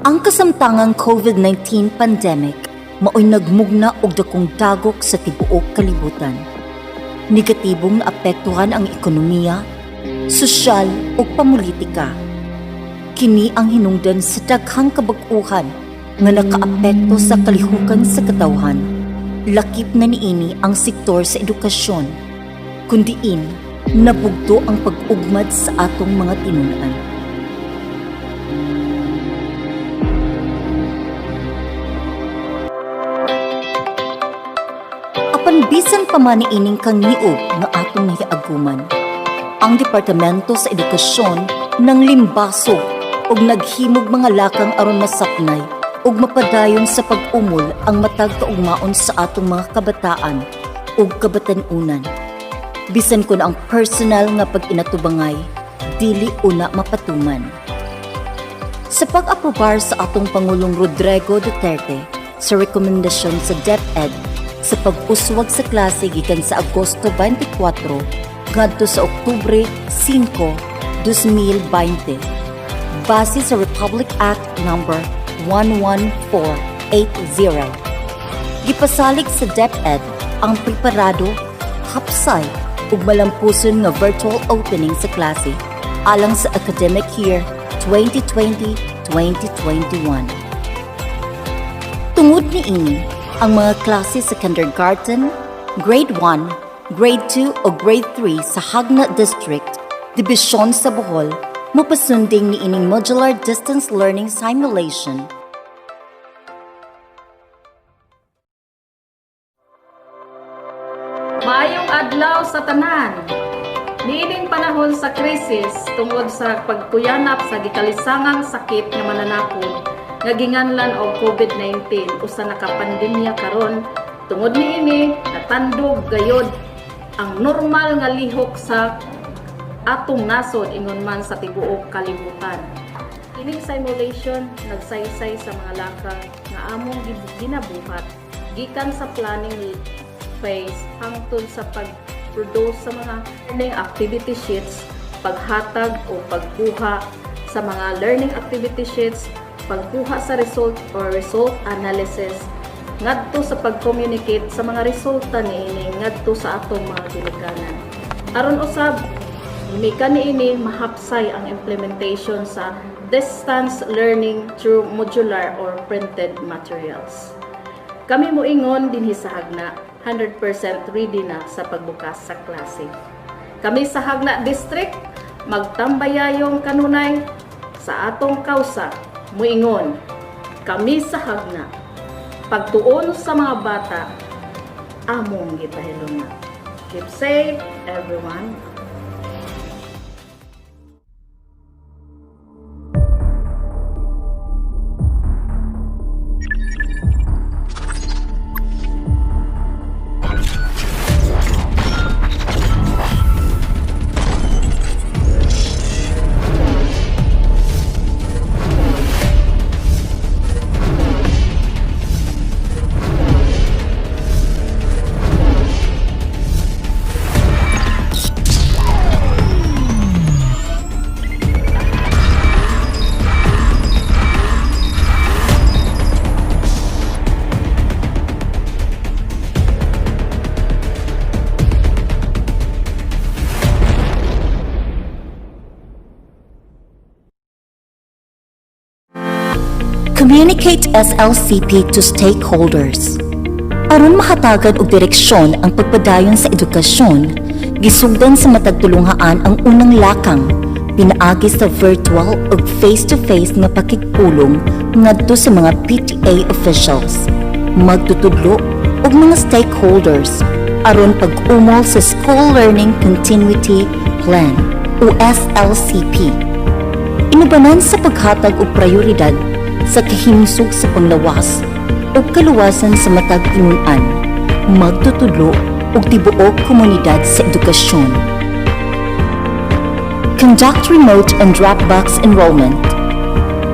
Ang kasamtangang COVID-19 pandemic maoy nagmugna og dakong dagok sa tibuok kalibutan. Negatibong naapektuhan ang ekonomiya, sosyal ug pamulitika. Kini ang hinungdan sa daghang kabag-uhan nga nakaapekto sa kalihukan sa katawhan. Lakip na niini ang sektor sa edukasyon, kundiin nabugto ang pag-ugmad sa atong mga tinunan. Apan bisan pa man niining kang niog nga atong nahiaguman, ang Departamento sa Edukasyon nang limbasog og naghimog mga lakang aron masaknay ug mapadayon sa pag-umol ang matag kaugmaon sa atong mga kabataan ug kabatan-unan. Bisan kun ang personal nga pag-inatubangay dili una mapatuman. Sa pag-aprobar sa atong Pangulong Rodrigo Duterte sa rekomendasyon sa DepEd sa pag-uswag sa klase gikan sa Agosto 24 ngadto sa Oktubre 5, 2020, base sa Republic Act No. 11480. Gipasalig sa DepEd ang preparado, hapsay ug malampuson nga virtual opening sa klase alang sa academic year 2020-2021. Tungod niini, ang mga klase sa kindergarten, grade 1, grade 2 o grade 3 sa Hagna District, Dibisyon sa Bohol, mapasunding niining modular distance learning simulation. Maayong adlaw sa tanan. Niining panahon sa krisis tungod sa pagkuyanap sa gikalisangang sakit nga mananapod nga ginganlan og COVID-19 usa nakapandemya karon. Tungod niini natandog gayod ang normal nga lihok sa atong nasod ingon man sa tibuok kalibutan. Ining simulation nagsaysay sa mga lakang nga among ginabuhat gikan sa planning phase hangtod sa pag-produce sa mga learning activity sheets, paghatag o pagkuha sa mga learning activity sheets, pagkuha sa result or result analysis, ngadto sa pag-communicate sa mga resulta niini ngadto sa atong mga ginikanan. Aron usab Mika niini mahapsay ang implementation sa distance learning through modular or printed materials. Kami moingon dinhi sa Hagna, 100% ready na sa pagbukas sa klase. Kami sa Hagna District, magtambayayong kanunay sa atong kausa, moingon, kami sa Hagna, pagtuon sa mga bata, among gipahiluna. Keep safe, everyone. Communicate SLCP to stakeholders. Aron mahatagan og direksyon ang pagpadayon sa edukasyon, gisugdan sa matagtulunghaan ang unang lakang, pinaagi sa virtual ug face-to-face nga pakigpulong ngadto sa mga PTA officials, magtutudlo ug mga stakeholders aron pag-umol sa School Learning Continuity Plan o SLCP. Inubanan sa paghatag og prioridad sa kahimsog sa panglawas o kaluwasan sa matag tinunan, magtutudlo o tibuok komunidad sa edukasyon. Conduct remote and Dropbox enrollment.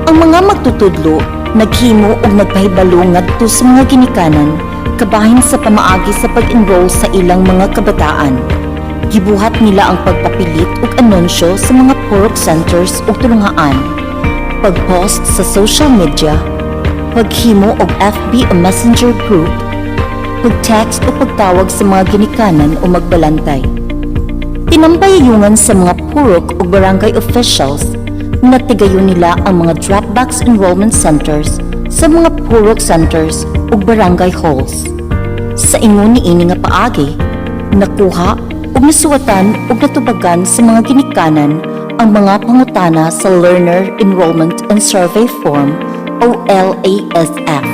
Ang mga magtutudlo, naghimo o nagpahibalo ngadto sa mga ginikanan, kabahin sa pamaagi sa pag-enroll sa ilang mga kabataan. Gibuhat nila ang pagpapilit ug anunsyo sa mga purok centers o tulungaan. pag-post sa social media, paghimo og FB o messenger group, pag-text o pagtawag sa mga ginikanan o magbalantay. Tinambayayungan sa mga purok o barangay officials na tigayon nila ang mga drop-box enrollment centers sa mga purok centers o barangay halls. Sa ingon ni ini nga paagi, nakuha o nasuwatan o natubagan sa mga ginikanan ang mga pangutana sa Learner Enrollment and Survey Form o LASF.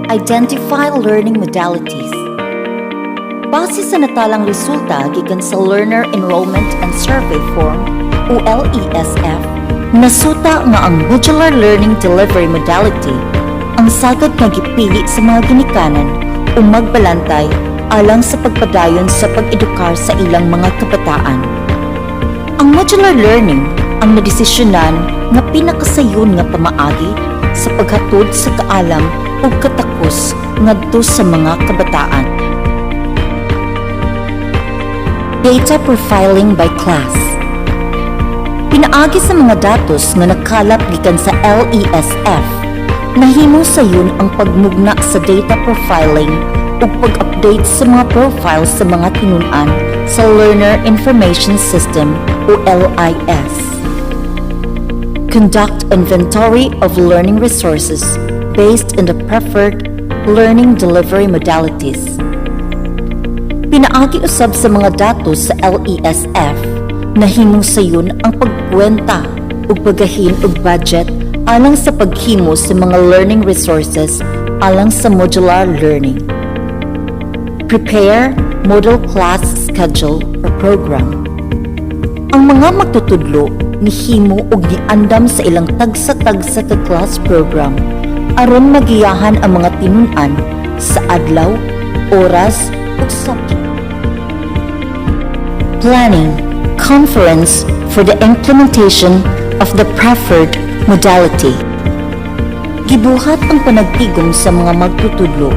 Identify learning modalities. Base sa natalang resulta gikan sa Learner Enrollment and Survey Form o LESF, nasuta nga ang modular learning delivery modality ang sagad nga gipili sa mga ginikanan o magbalantay alang sa pagpadayon sa pag-edukar sa ilang mga kabataan. Ang modular learning ang nadesisyonan nga pinakasayon nga pamaagi sa paghatod sa kaalam o katakos ngadto sa mga kabataan. Data profiling by class. Pinaagi sa mga datos nga nakalap gikan sa LESF, nahimo sayon ang pagmugna sa data profiling ug pag-update sa mga profiles sa mga tinun-an sa Learner Information System o LIS. Conduct inventory of learning resources based on the preferred learning delivery modalities. Pinaagi usab sa mga datos sa LESF, nahimong sayon ang pagkwenta ug pagahin og budget alang sa paghimo sa mga learning resources alang sa modular learning. Prepare model class schedule or program. Ang mga magtutudlo nihimo og giandam sa ilang tagsa-tagsa ka class program aron magiyahan ang mga tinun-an sa adlaw, oras ug subject. Planning conference for the implementation of the preferred modality. Gibuhat ang panagtigom sa mga magtutudlo,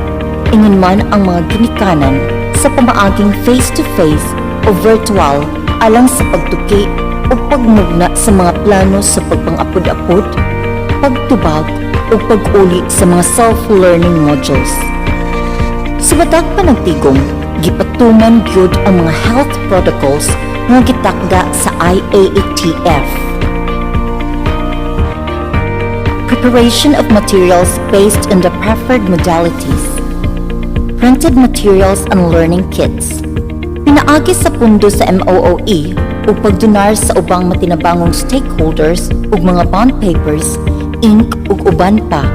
ingon man ang mga ginikanan sa pamaaging face-to-face o virtual alang sa pagtuki o pagmugna sa mga plano sa pagpang-apod-apod, pagtubag o pag-uli sa mga self-learning modules. Sa batag panagtigom, gipatuman gyud ang mga health protocols nga gitakda sa IATF. Preparation of materials based on the preferred modalities. Printed materials and learning kits. Pinaagi sa pundo sa MOOE o pagdunar sa ubang matinabangong stakeholders ug mga bond papers, ink ug uban pa.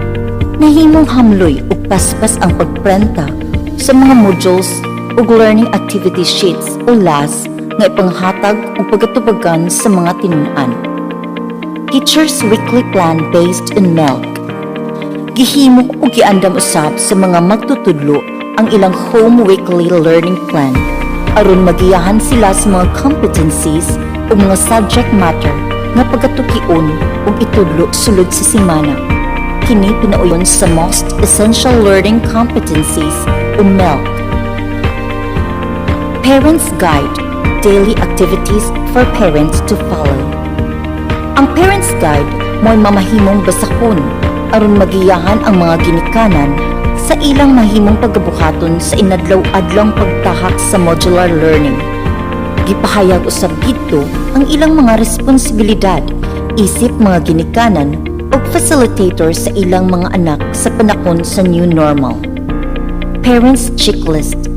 Nahimong hamloy ug paspas ang pagprenta sa mga modules ug learning activity sheets o LAS nga ipanghatag ug pagatubagan sa mga tinun-an. Teacher's Weekly Plan based on MELC. Gihimo ug giandam usab sa mga magtutudlo ang ilang home weekly learning plan aron magiyahan sila sa mga competencies o mga subject matter nga pagatukion ug itudlo sulod sa semana. Kini pinauyon sa Most Essential Learning Competencies o MELC. Parents Guide, Daily Activities for Parents to Follow. Ang Parents Guide mo'y mamahimong basakon aron magiyahan ang mga ginikanan sa ilang mahimong pagkabuhaton sa inadlaw-adlong pagtahak sa modular learning. Gipahayag usab didto ang ilang mga responsibilidad isip mga ginikanan o facilitator sa ilang mga anak sa panahon sa new normal. Parents Checklist.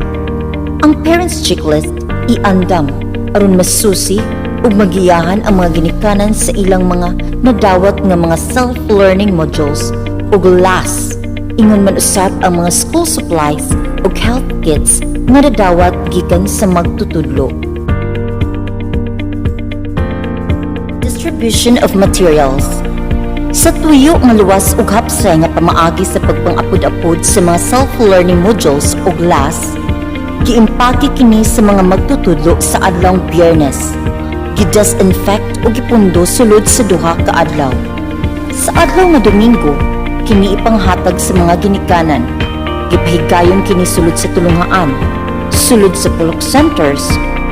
Ang Parents Checklist iandam aron masusi ug magiyahan ang mga ginikanan sa ilang mga nadawat nga mga self-learning modules ug LAS. Ingon man usab ang mga school supplies ug health kits nga nadawat gikan sa magtutudlo. Distribution of materials. Sa tuyo nga luwas ug hapsay nga pamaagi sa pagpang-apod-apod sa mga self-learning modules ug LAS, giimpake kini sa mga magtutudlo sa adlawng Biyernes. Gidisinfect o gipundo sulod sa duha ka adlaw. Sa adlaw nga Domingo, kini ipanghatag sa mga ginikanan. Gipahigayon kini sulod sa tulungaan, sulod sa pulok centers,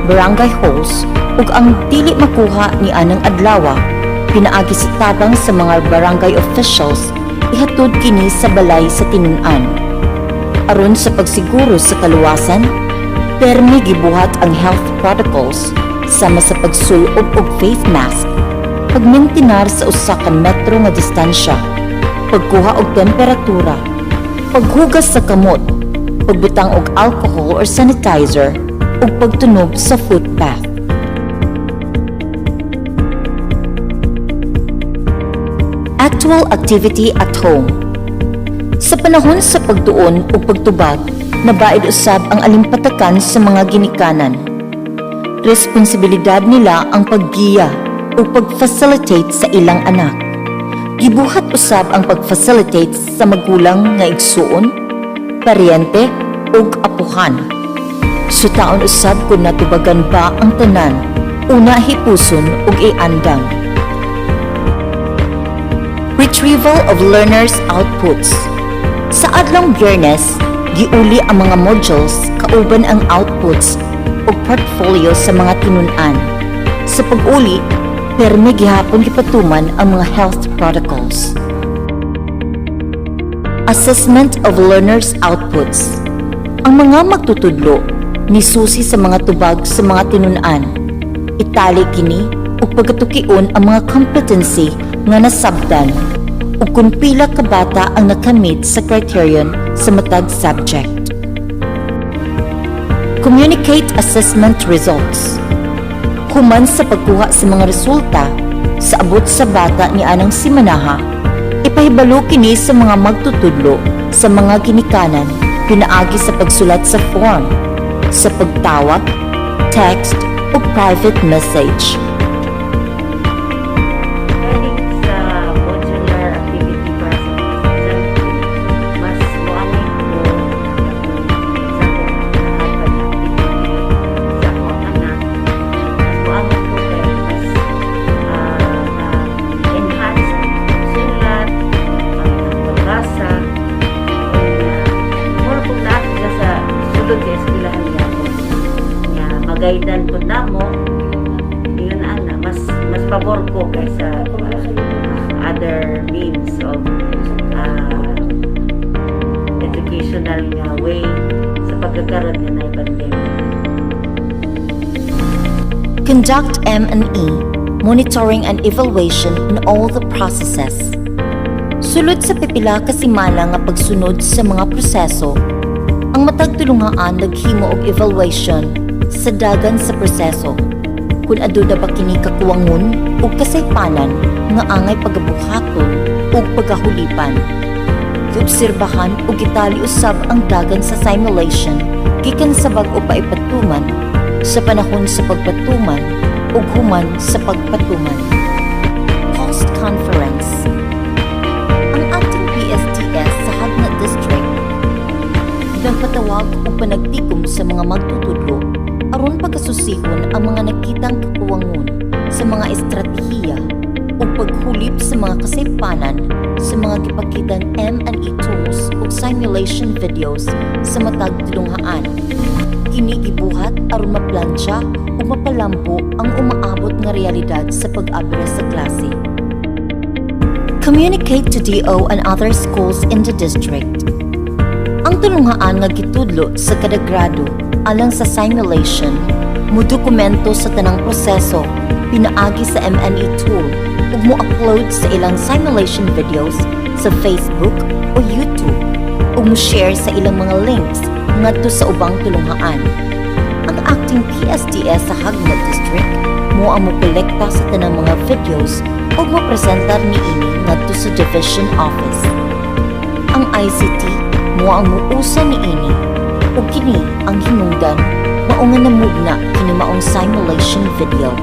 barangay halls, ug ang dili makuha ni anang adlawa, pinaagi sa tabang sa mga barangay officials ihatod kini sa balay sa tinun-an. Aron sa pagsiguro sa kaluwasan, permi gibuhat ang health protocols sama sa pagsulob og face mask, pagmintinar sa usa ka metro nga distansya, pagkuha og temperatura, paghugas sa kamot, pagbutang og alcohol or sanitizer, ug pagtunog sa footbath. Actual activity at home. Sa panahon sa pagtuon o pagtubag, nabaid usab ang alimpatakan sa mga ginikanan. Responsibilidad nila ang paggiya o pag-facilitate sa ilang anak. Gibuhat usab ang pag-facilitate sa magulang nga igsuon, paryente ug apuhan. Sutaon usab kung natubagan ba ang tanan, una hipuson ug iandang. Retrieval of learners' outputs. Sa adlong Biyernes, giuli ang mga modules kauban ang outputs o portfolio sa mga tinun-an. Sa pag-uli, permi gihapon gipatuman ang mga health protocols. Assessment of learners' outputs. Ang mga magtutudlo nisusi sa mga tubag sa mga tinun-an. Itali kini ug pagatukion ang mga competency nga nasabtan ug kung pila ka bata ang nakamit sa criterion sa matag subject. Communicate assessment results. Human sa pagkuha sa mga resulta sa abot sa bata ni anang simanaha, ipahibalo kini sa mga magtutudlo sa mga ginikanan pinaagi sa pagsulat sa form, sa pagtawag, text o private message. Regarding sa modular activity para sa example, mas muamit ko sa akong anak. Mas muamit ko kay mas enhance sulat, pagbasa, more kung naakita sa sulod sa eskwelahan niya ko. Magaydan po namo yun ana mas pabor ko kaysa other means of educational nga way sa pagkakaroon ng pandemic. Conduct M&E, monitoring and evaluation in all the processes. Sulod sa pipila ka simana nga pagsunod sa mga proseso, ang matag tulungaan naghimo og evaluation sa dagan sa proseso. Kung aduna ba kini kakuwangon o kasaypanan nga angay pagabuhaton o pagahulipan. Giobserbahan o gitali usab ang dagan sa simulation gikan sa bag-o paipatuman sa panahon sa pagpatuman o human sa pagpatuman. Post conference. Ang ating PSTS sa Hagna District nagpatawag o panagtikom sa mga magtutudlo aron pagkasusihon ang mga nakitang kakuwangon sa mga estratehiya o paghulip sa mga kasaypanan sa mga gipakitang M&E tools o simulation videos sa matag tulunghaan. Kini gibuhat aron maplansya o mapalambo ang umaabot nga realidad sa pag-abra sa klase. Communicate to DO and other schools in the district. Ang tulunghaan nga gitudlo sa kada grado alang sa simulation, mudokumento sa tanang proseso, pinaagi sa M&E tool, ug mo-upload sa ilang simulation videos sa Facebook o YouTube, ug mo-share sa ilang mga links ngadto sa ubang tulunghaan. Ang acting PSDS sa Hagna District mo ang mokolekta sa tanang mga videos ug mo-presentar niini ngadto sa Division Office. Ang ICT mo ang muusa niini ug kini ang hinungdan mao nga namugna kini maong simulation video.